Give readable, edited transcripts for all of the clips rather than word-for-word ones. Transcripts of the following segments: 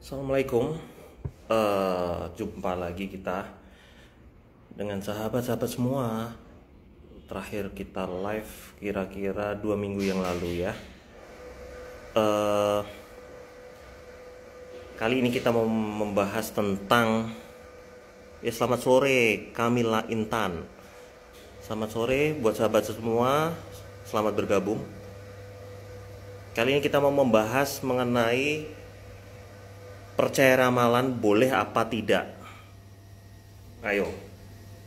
Assalamualaikum. Jumpa lagi kita dengan sahabat-sahabat semua. Terakhir kita live kira-kira 2 minggu yang lalu ya. Kali ini kita mau membahas tentang selamat sore Kamila Intan. Selamat sore buat sahabat semua. Selamat bergabung. Kali ini kita mau membahas mengenai percaya ramalan boleh apa tidak. Ayo,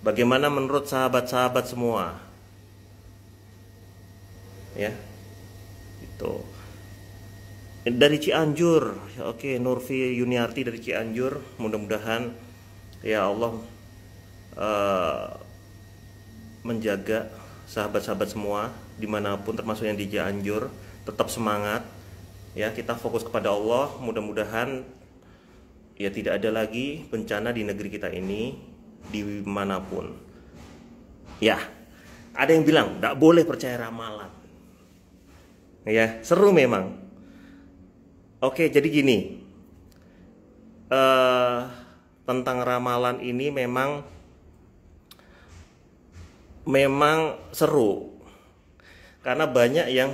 bagaimana menurut sahabat-sahabat semua? Ya, itu dari Cianjur. Oke, Nurfi Yuniarti dari Cianjur. Mudah-mudahan ya Allah menjaga sahabat-sahabat semua dimanapun, termasuk yang di Cianjur. Tetap semangat. Ya, kita fokus kepada Allah. Mudah-mudahan ya tidak ada lagi bencana di negeri kita ini dimanapun. Ya, ada yang bilang tidak boleh percaya ramalan. Ya, seru memang. Oke, jadi gini, tentang ramalan ini memang seru karena banyak yang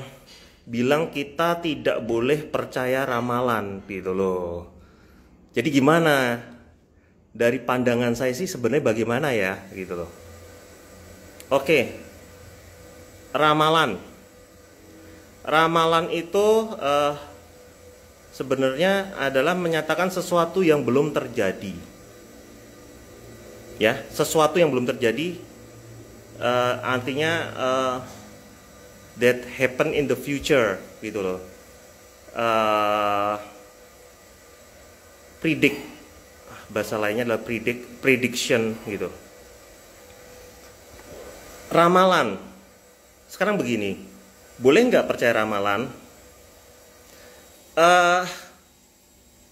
bilang kita tidak boleh percaya ramalan gitu loh. Jadi gimana? Dari pandangan saya sih sebenarnya bagaimana ya gitu loh. Oke. Ramalan. Ramalan itu sebenarnya adalah menyatakan sesuatu yang belum terjadi. Ya, sesuatu yang belum terjadi artinya that happen in the future gitu loh. Predict, bahasa lainnya adalah prediction gitu. Ramalan. Sekarang begini, boleh nggak percaya ramalan?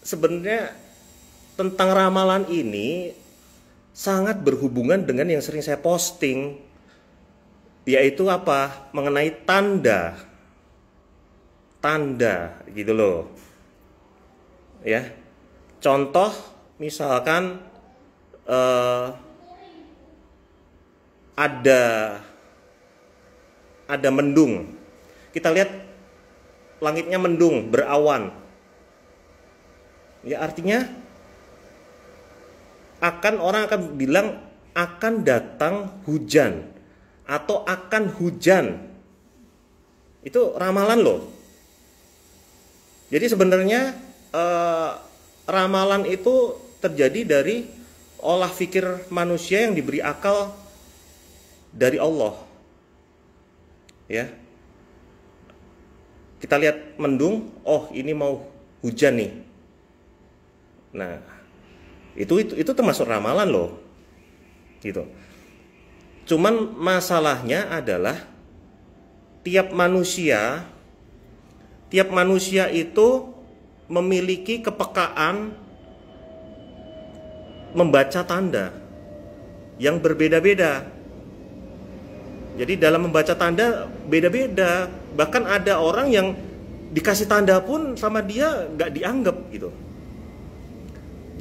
Sebenarnya tentang ramalan ini sangat berhubungan dengan yang sering saya posting, yaitu apa? Mengenai tanda gitu loh. Ya. Contoh misalkan ada mendung. Kita lihat langitnya mendung, berawan. Ya artinya orang akan bilang akan datang hujan atau akan hujan. Itu ramalan loh. Jadi sebenarnya ramalan itu terjadi dari olah pikir manusia yang diberi akal dari Allah. Ya. Kita lihat mendung, oh ini mau hujan nih. Nah, itu termasuk ramalan loh. Gitu. Cuman masalahnya adalah tiap manusia itu memiliki kepekaan membaca tanda yang berbeda-beda. Jadi dalam membaca tanda beda-beda. Bahkan ada orang yang dikasih tanda pun sama dia nggak dianggap gitu.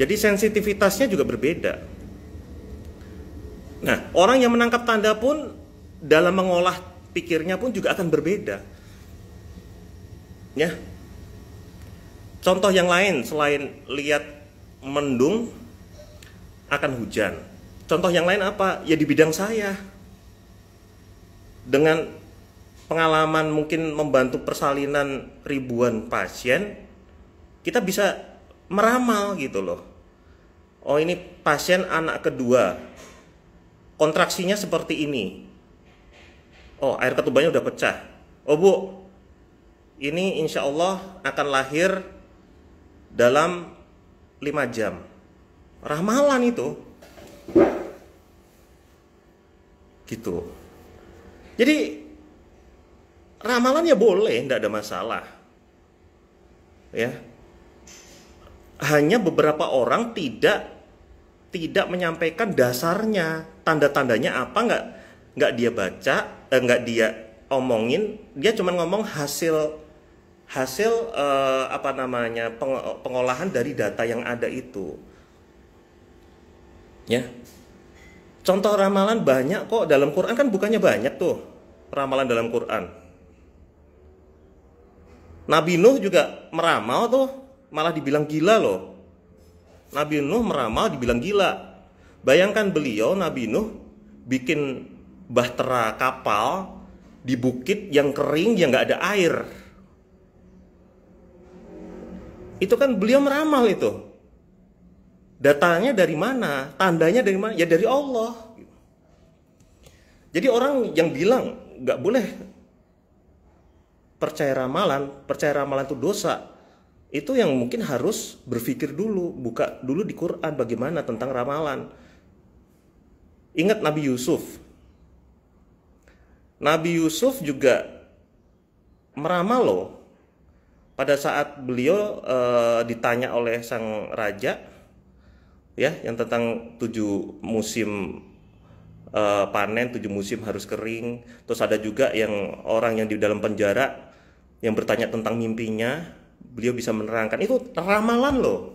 Jadi sensitivitasnya juga berbeda. Nah, orang yang menangkap tanda pun dalam mengolah pikirnya pun juga akan berbeda. Ya. Contoh yang lain selain lihat mendung akan hujan. Contoh yang lain apa? Ya di bidang saya. Dengan pengalaman mungkin membantu persalinan ribuan pasien, kita bisa meramal gitu loh. Oh ini pasien anak kedua, kontraksinya seperti ini. Oh air ketubanya udah pecah. Oh bu, ini insya Allah akan lahir dalam 5 jam. Ramalan itu. Gitu. Jadi ramalan ya boleh, tidak ada masalah. Ya. Hanya beberapa orang tidak menyampaikan dasarnya, tanda-tandanya apa nggak dia baca, nggak dia omongin, dia cuma ngomong hasil pengolahan dari data yang ada itu. Ya. Contoh ramalan banyak kok dalam Quran, kan bukannya banyak tuh ramalan dalam Quran. Nabi Nuh juga meramal tuh, malah dibilang gila loh. Nabi Nuh meramal dibilang gila. Bayangkan beliau, Nabi Nuh, bikin bahtera kapal di bukit yang kering, yang gak ada air. Itu kan beliau meramal itu. Datanya dari mana? Tandanya dari mana? Ya dari Allah. Jadi orang yang bilang gak boleh percaya ramalan itu dosa, itu yang mungkin harus berpikir dulu, buka dulu di Quran bagaimana tentang ramalan. Ingat Nabi Yusuf. Nabi Yusuf juga meramal loh. Pada saat beliau ditanya oleh sang raja, ya, yang tentang 7 musim panen, 7 musim harus kering. Terus ada juga yang orang yang di dalam penjara yang bertanya tentang mimpinya, beliau bisa menerangkan. Itu ramalan loh.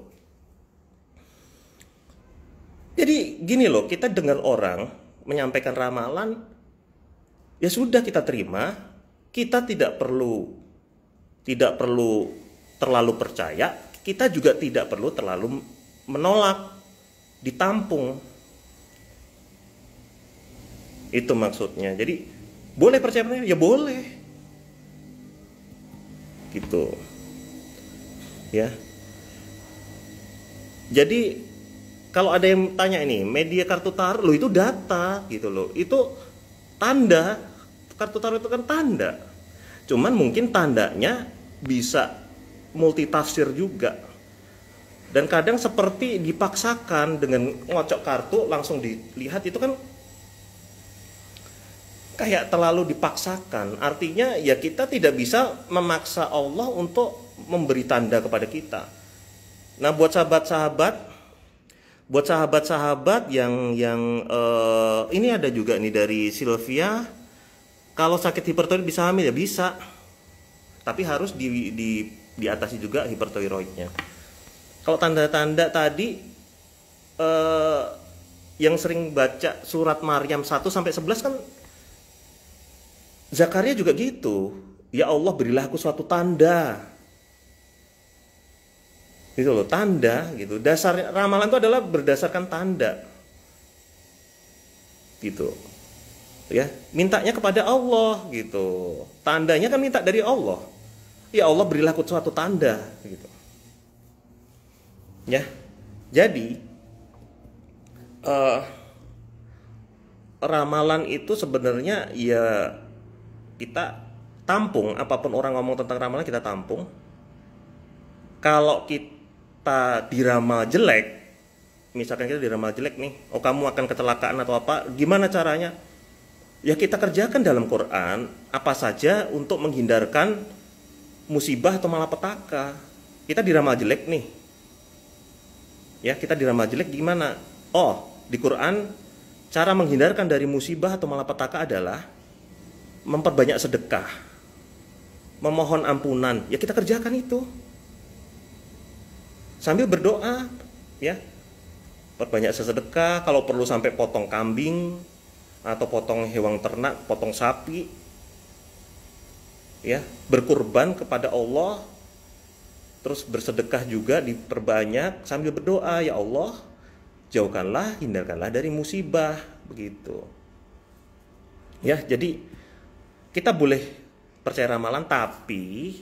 Jadi gini loh, kita dengar orang menyampaikan ramalan, ya sudah kita terima. Kita tidak perlu terlalu percaya, kita juga tidak perlu terlalu menolak, ditampung. Itu maksudnya. Jadi boleh percaya, ya boleh. Gitu. Ya. Jadi kalau ada yang tanya ini, media kartu taruh loh, itu data gitu loh. Itu tanda. Kartu taruh itu kan tanda. Cuman mungkin tandanya bisa multitafsir juga. Dan kadang seperti dipaksakan dengan ngocok kartu langsung dilihat, itu kan kayak terlalu dipaksakan. Artinya ya kita tidak bisa memaksa Allah untuk memberi tanda kepada kita. Nah, buat sahabat-sahabat yang ini ada juga nih dari Sylvia, kalau sakit hipertiroid bisa hamil, ya bisa. Tapi harus diatasi juga hipertiroidnya. Kalau tanda-tanda tadi yang sering baca surat Maryam 1-11 kan, Zakaria juga gitu. Ya Allah, berilah aku suatu tanda. Gitu loh, tanda gitu. Dasar ramalan itu adalah berdasarkan tanda. Gitu. Ya, mintanya kepada Allah gitu. Tandanya kan minta dari Allah. Ya Allah, berilah aku suatu tanda gitu. Ya. Jadi ramalan itu sebenarnya ya kita tampung, apapun orang ngomong tentang ramalan kita tampung. Kalau kita diramal jelek, misalkan kita diramal jelek nih, oh kamu akan kecelakaan atau apa, gimana caranya? Ya kita kerjakan dalam Quran apa saja untuk menghindarkan musibah atau malapetaka. Kita diramal jelek nih. Ya, kita diramal jelek gimana? Oh, di Quran cara menghindarkan dari musibah atau malapetaka adalah memperbanyak sedekah, memohon ampunan. Ya kita kerjakan itu sambil berdoa, ya. Perbanyak sedekah, kalau perlu sampai potong kambing atau potong hewan ternak, potong sapi, ya, berkurban kepada Allah. Terus bersedekah juga diperbanyak sambil berdoa, ya Allah, jauhkanlah, hindarkanlah dari musibah, begitu. Ya, jadi kita boleh percaya ramalan, tapi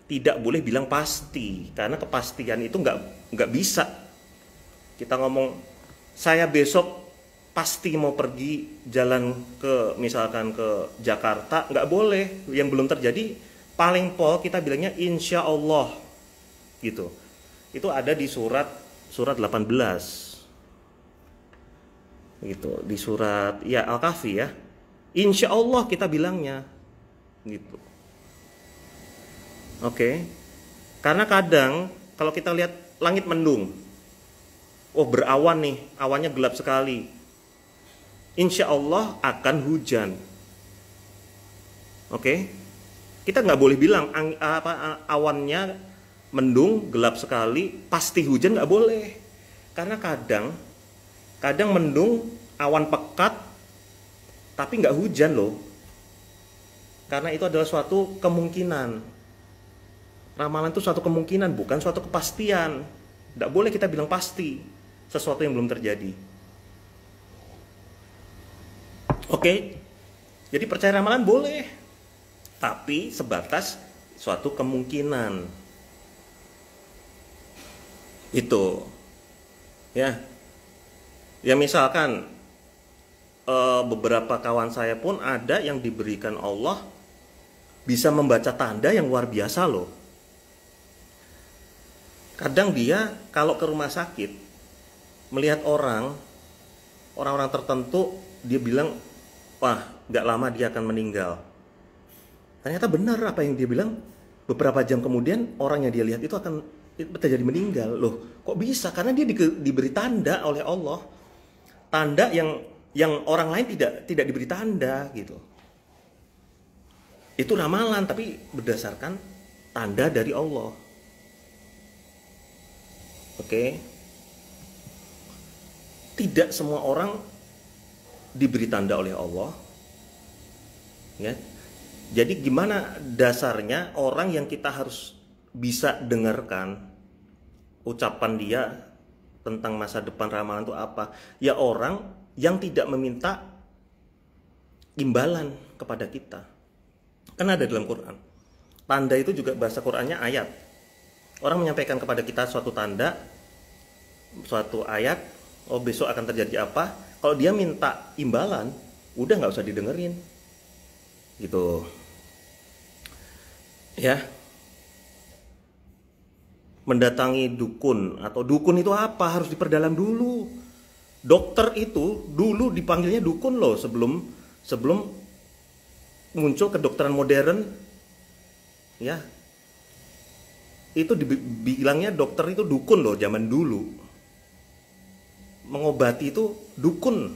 tidak boleh bilang pasti, karena kepastian itu nggak bisa. Kita ngomong saya besok pasti mau pergi jalan ke misalkan ke Jakarta, nggak boleh. Yang belum terjadi paling pol kita bilangnya insya Allah gitu. Itu ada di surat 18 gitu, di surat ya Al-Kahfi ya. Insya Allah kita bilangnya gitu. Oke. Karena kadang kalau kita lihat langit mendung, oh berawan nih, awannya gelap sekali, insya Allah akan hujan. Oke. Kita nggak boleh bilang awannya mendung, gelap sekali, pasti hujan, nggak boleh. Karena kadang mendung, awan pekat, tapi nggak hujan loh. Karena itu adalah suatu kemungkinan. Ramalan itu suatu kemungkinan, bukan suatu kepastian. Nggak boleh kita bilang pasti sesuatu yang belum terjadi. Oke, jadi percaya ramalan boleh, tapi sebatas suatu kemungkinan. Itu, ya misalkan beberapa kawan saya pun ada yang diberikan Allah bisa membaca tanda yang luar biasa loh. Kadang dia kalau ke rumah sakit melihat orang-orang tertentu, dia bilang, wah, gak lama dia akan meninggal. Ternyata benar apa yang dia bilang. Beberapa jam kemudian orang yang dia lihat itu akan terjadi meninggal. Loh, kok bisa? Karena dia diberi tanda oleh Allah. Tanda yang orang lain tidak diberi tanda gitu. Itu ramalan tapi berdasarkan tanda dari Allah. Oke. Tidak semua orang diberi tanda oleh Allah. Ya. Jadi gimana dasarnya orang yang kita harus bisa dengarkan ucapan dia tentang masa depan ramalan itu apa? Ya orang yang tidak meminta imbalan kepada kita. Kan ada dalam Quran. Tanda itu juga bahasa Qurannya ayat. Orang menyampaikan kepada kita suatu tanda, suatu ayat, oh besok akan terjadi apa. Kalau dia minta imbalan, udah nggak usah didengerin. Gitu. Ya. Mendatangi dukun, atau dukun itu apa? Harus diperdalam dulu. Dokter itu dulu dipanggilnya dukun loh sebelum muncul kedokteran modern. Ya. Itu dibilangnya dokter itu dukun loh zaman dulu. Mengobati itu dukun.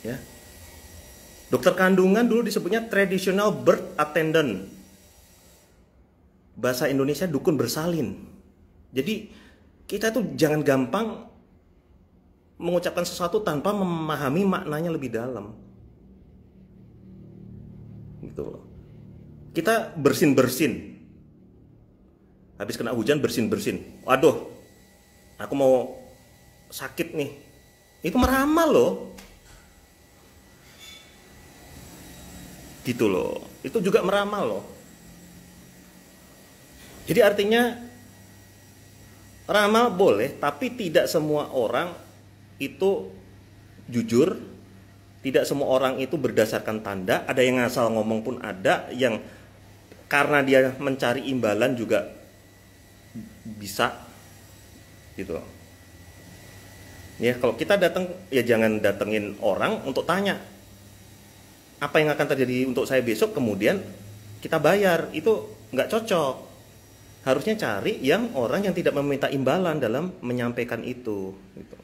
Ya. Dokter kandungan dulu disebutnya traditional birth attendant. Bahasa Indonesia dukun bersalin. Jadi kita tuh jangan gampang mengucapkan sesuatu tanpa memahami maknanya lebih dalam. Gitu loh. Kita bersin-bersin. Habis kena hujan bersin-bersin. Waduh, aku mau sakit nih. Itu meramal loh. Gitu loh. Itu juga meramal loh. Jadi artinya ramal boleh, tapi tidak semua orang itu jujur. Tidak semua orang itu berdasarkan tanda. Ada yang ngasal ngomong pun ada, yang karena dia mencari imbalan juga bisa. Gitu. Ya, kalau kita datang, ya jangan datengin orang untuk tanya apa yang akan terjadi untuk saya besok, kemudian kita bayar. Itu nggak cocok. Harusnya cari yang orang yang tidak meminta imbalan dalam menyampaikan itu. Gitu.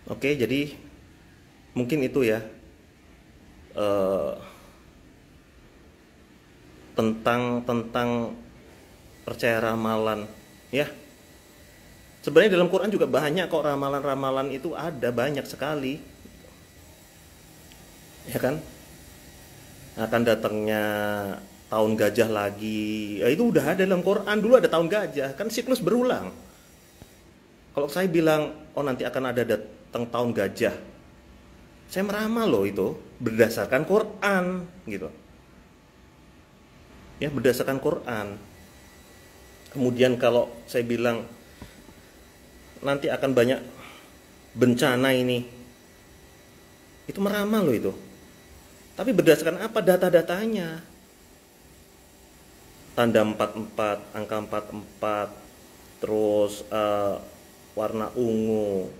Oke, jadi mungkin itu ya tentang percaya ramalan. Ya, sebenarnya dalam Quran juga banyak kok ramalan-ramalan itu, ada banyak sekali. Ya kan? Akan datangnya tahun gajah lagi, ya itu udah ada dalam Quran. Dulu ada tahun gajah, kan siklus berulang. Kalau saya bilang, oh nanti akan ada datang tahun gajah, saya meramal loh itu berdasarkan Quran, gitu. Ya, berdasarkan Quran. Kemudian kalau saya bilang nanti akan banyak bencana ini, itu meramal loh itu. Tapi berdasarkan apa data-datanya? Tanda 44, angka 44, terus warna ungu,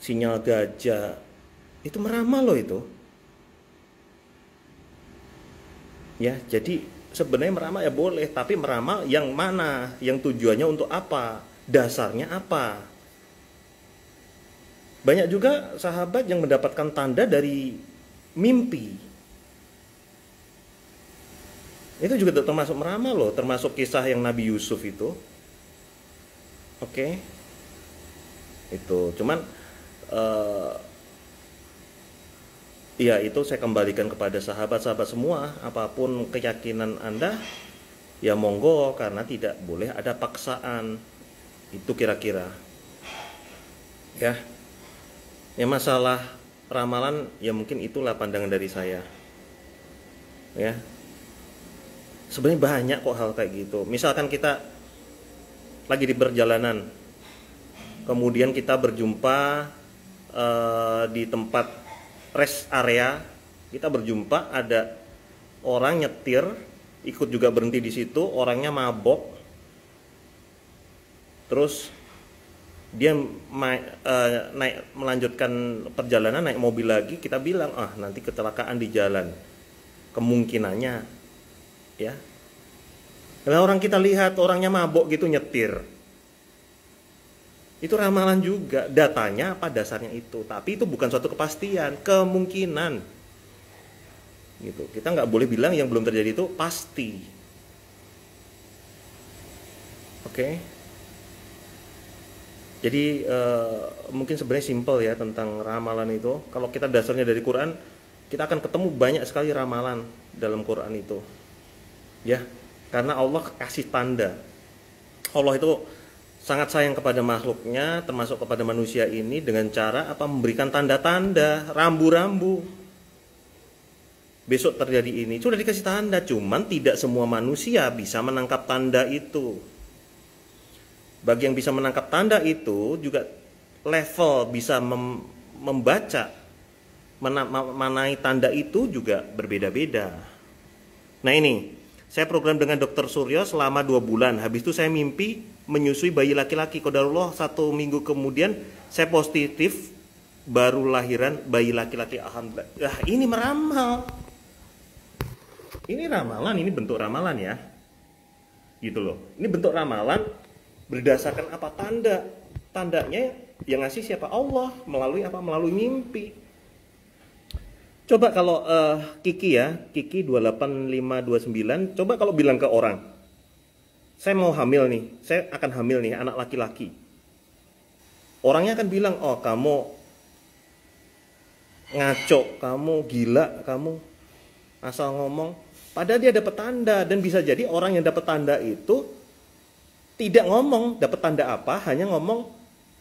sinyal gajah, itu meramal loh itu. Ya, jadi sebenarnya meramal ya boleh, tapi meramal yang mana? Yang tujuannya untuk apa? Dasarnya apa? Banyak juga sahabat yang mendapatkan tanda dari mimpi. Itu juga termasuk meramal loh, termasuk kisah yang Nabi Yusuf itu. Oke. Itu cuman ya itu saya kembalikan kepada sahabat-sahabat semua, apapun keyakinan Anda, ya monggo, karena tidak boleh ada paksaan. Itu kira-kira. Ya. Ya masalah ramalan ya mungkin itulah pandangan dari saya. Ya. Sebenarnya banyak kok hal kayak gitu. Misalkan kita lagi di perjalanan, kemudian kita berjumpa di tempat rest area, kita berjumpa ada orang nyetir, ikut juga berhenti di situ, orangnya mabok, terus dia naik melanjutkan perjalanan, naik mobil lagi, kita bilang nanti kecelakaan di jalan, kemungkinannya, ya. Kalau orang kita lihat orangnya mabok gitu nyetir, itu ramalan juga, datanya apa dasarnya itu, tapi itu bukan suatu kepastian, kemungkinan gitu. Kita nggak boleh bilang yang belum terjadi itu pasti. Oke. Jadi mungkin sebenarnya simple ya tentang ramalan itu. Kalau kita dasarnya dari Quran, kita akan ketemu banyak sekali ramalan dalam Quran itu, ya, karena Allah kasih tanda. Allah itu sangat sayang kepada makhluknya, termasuk kepada manusia ini, dengan cara memberikan tanda-tanda, rambu-rambu. Besok terjadi ini, sudah dikasih tanda, cuman tidak semua manusia bisa menangkap tanda itu. Bagi yang bisa menangkap tanda itu juga level bisa membaca, mengenai tanda itu juga berbeda-beda. Nah ini, saya program dengan Dr. Suryo selama 2 bulan, habis itu saya mimpi menyusui bayi laki-laki. Qadarullah 1 minggu kemudian saya positif, baru lahiran bayi laki-laki. Alhamdulillah. Ini meramal. Ini ramalan, ini bentuk ramalan ya. Gitu loh. Ini bentuk ramalan berdasarkan apa? Tanda. Tandanya yang ngasih siapa? Allah. Melalui apa? Melalui mimpi. Coba kalau Kiki ya, Kiki 28529, coba kalau bilang ke orang, saya mau hamil nih, saya akan hamil nih, anak laki-laki. Orangnya akan bilang, kamu ngaco, kamu gila, kamu asal ngomong. Padahal dia dapat tanda, dan bisa jadi orang yang dapat tanda itu tidak ngomong dapat tanda apa, hanya ngomong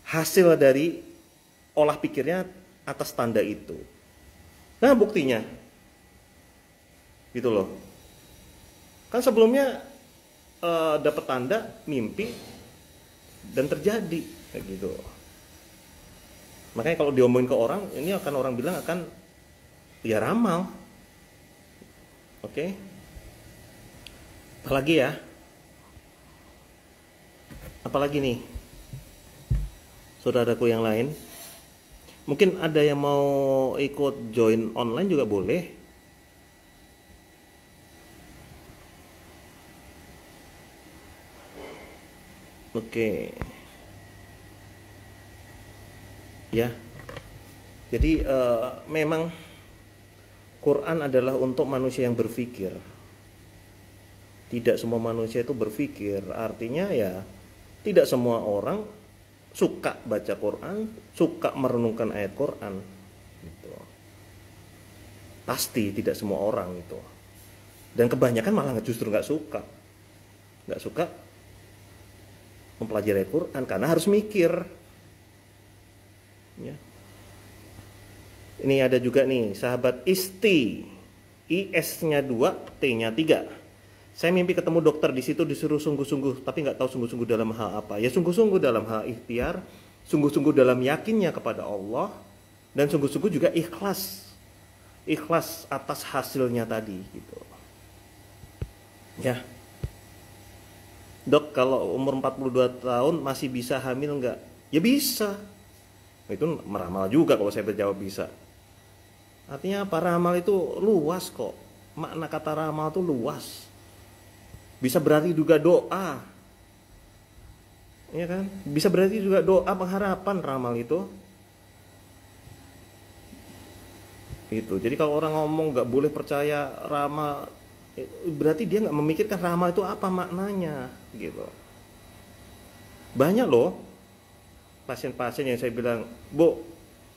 hasil dari olah pikirnya atas tanda itu. Nah buktinya, gitu loh. Kan sebelumnya dapat tanda, mimpi, dan terjadi kayak gitu. Makanya kalau diomongin ke orang, ini akan orang bilang akan ya ramal. Oke. Apalagi ya? Apalagi nih, saudaraku yang lain? Mungkin ada yang mau ikut join online juga boleh. Oke. Ya. Jadi memang Quran adalah untuk manusia yang berpikir. Tidak semua manusia itu berpikir. Artinya ya tidak semua orang suka baca Quran, suka merenungkan ayat Quran gitu. Pasti tidak semua orang itu. Dan kebanyakan malah justru nggak suka mempelajari ayat Quran karena harus mikir. Ya. Ini ada juga nih sahabat Isti, IS-nya 2, T-nya 3. Saya mimpi ketemu dokter, di situ disuruh sungguh-sungguh, tapi nggak tahu sungguh-sungguh dalam hal apa. Ya sungguh-sungguh dalam hal ikhtiar, sungguh-sungguh dalam yakinnya kepada Allah, dan sungguh-sungguh juga ikhlas atas hasilnya tadi gitu. Ya. Dok, kalau umur 42 tahun masih bisa hamil nggak? Ya bisa. Itu meramal juga kalau saya berjawab bisa. Artinya apa? Ramal itu luas kok. Makna kata ramal itu luas. Bisa berarti juga doa, ya kan? Bisa berarti juga doa pengharapan ramal itu. Itu. Jadi kalau orang ngomong nggak boleh percaya ramal, berarti dia nggak memikirkan ramal itu apa maknanya, gitu. Banyak loh pasien-pasien yang saya bilang, Bu,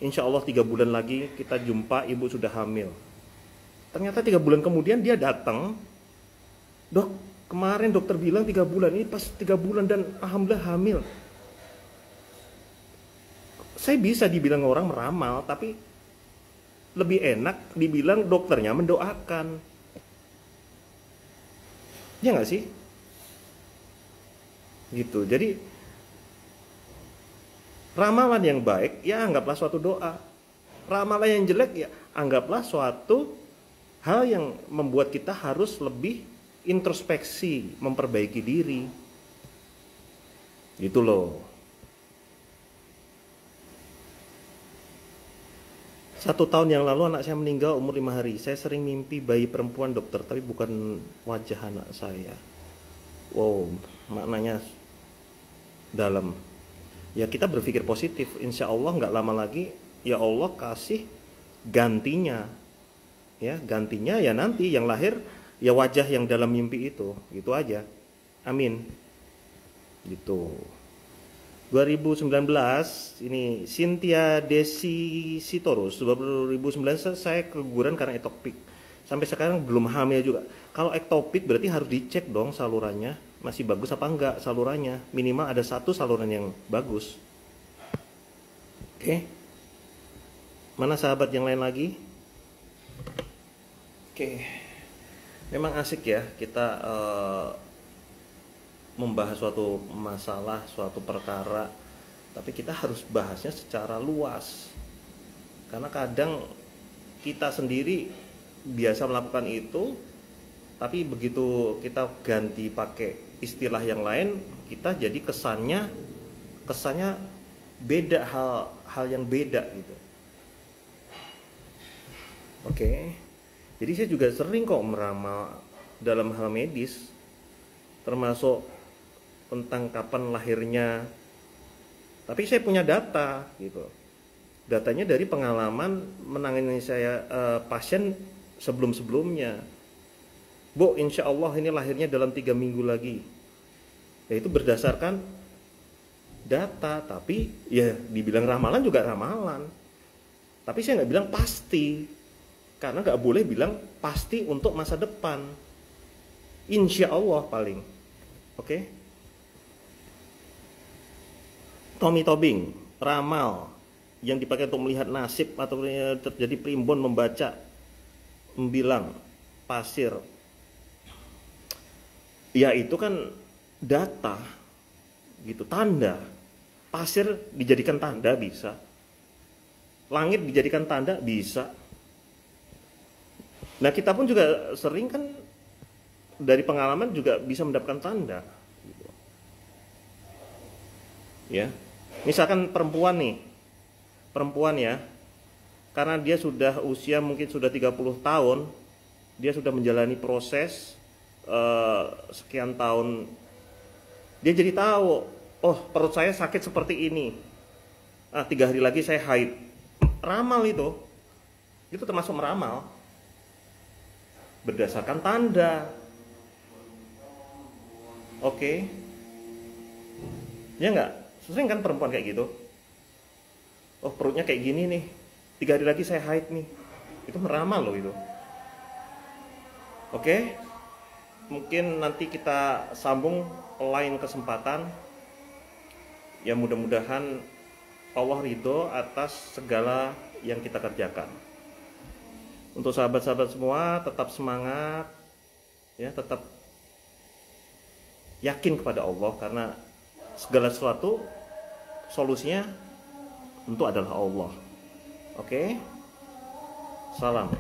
insya Allah 3 bulan lagi kita jumpa, ibu sudah hamil. Ternyata 3 bulan kemudian dia datang, Dok, kemarin dokter bilang 3 bulan, ini pas 3 bulan dan alhamdulillah hamil. Saya bisa dibilang orang meramal, tapi lebih enak dibilang dokternya mendoakan. Ya nggak sih? Gitu. Jadi ramalan yang baik ya anggaplah suatu doa. Ramalan yang jelek ya anggaplah suatu hal yang membuat kita harus lebih introspeksi, memperbaiki diri. Gitu loh. 1 tahun yang lalu anak saya meninggal umur 5 hari. Saya sering mimpi bayi perempuan, dokter, tapi bukan wajah anak saya. Wow, maknanya dalam. Ya kita berpikir positif. Insya Allah nggak lama lagi, ya Allah kasih gantinya. Ya gantinya ya nanti yang lahir ya wajah yang dalam mimpi itu. Gitu aja. Amin. Gitu. 2019 ini Cynthia Desi Sitorus 2019 saya keguguran karena ektopik. Sampai sekarang belum hamil juga. Kalau ektopik berarti harus dicek dong salurannya masih bagus apa enggak salurannya. Minimal ada 1 saluran yang bagus. Oke. Mana sahabat yang lain lagi? Oke. Memang asik ya kita membahas suatu masalah, suatu perkara, tapi kita harus bahasnya secara luas. Karena kadang kita sendiri biasa melakukan itu, tapi begitu kita ganti pakai istilah yang lain, kita jadi kesannya beda, hal yang beda gitu. Oke. Jadi saya juga sering kok meramal dalam hal medis, termasuk tentang kapan lahirnya. Tapi saya punya data gitu. Datanya dari pengalaman menangani saya pasien sebelum-sebelumnya. Bu, insya Allah ini lahirnya dalam 3 minggu lagi. Ya itu berdasarkan data, tapi ya dibilang ramalan juga ramalan. Tapi saya nggak bilang pasti, karena nggak boleh bilang pasti untuk masa depan. Insya Allah paling. Oke? Tommy Tobing, ramal yang dipakai untuk melihat nasib atau terjadi primbon membaca, membilang pasir. Ya itu kan data, gitu, tanda. Pasir dijadikan tanda bisa, langit dijadikan tanda bisa. Nah kita pun juga sering kan dari pengalaman juga bisa mendapatkan tanda. Gitu. Ya. Misalkan perempuan ya, karena dia sudah usia mungkin sudah 30 tahun, dia sudah menjalani proses sekian tahun, dia jadi tahu, oh perut saya sakit seperti ini, 3 hari lagi saya haid. Ramal itu termasuk meramal, berdasarkan tanda. Oke. Ya enggak? Sering kan perempuan kayak gitu. Oh perutnya kayak gini nih, 3 hari lagi saya haid nih. Itu meramal loh itu. Oke. Mungkin nanti kita sambung lain kesempatan. Ya mudah-mudahan Allah ridho atas segala yang kita kerjakan. Untuk sahabat-sahabat semua tetap semangat, ya tetap yakin kepada Allah, karena segala sesuatu solusinya tentu adalah Allah. Oke? Salam.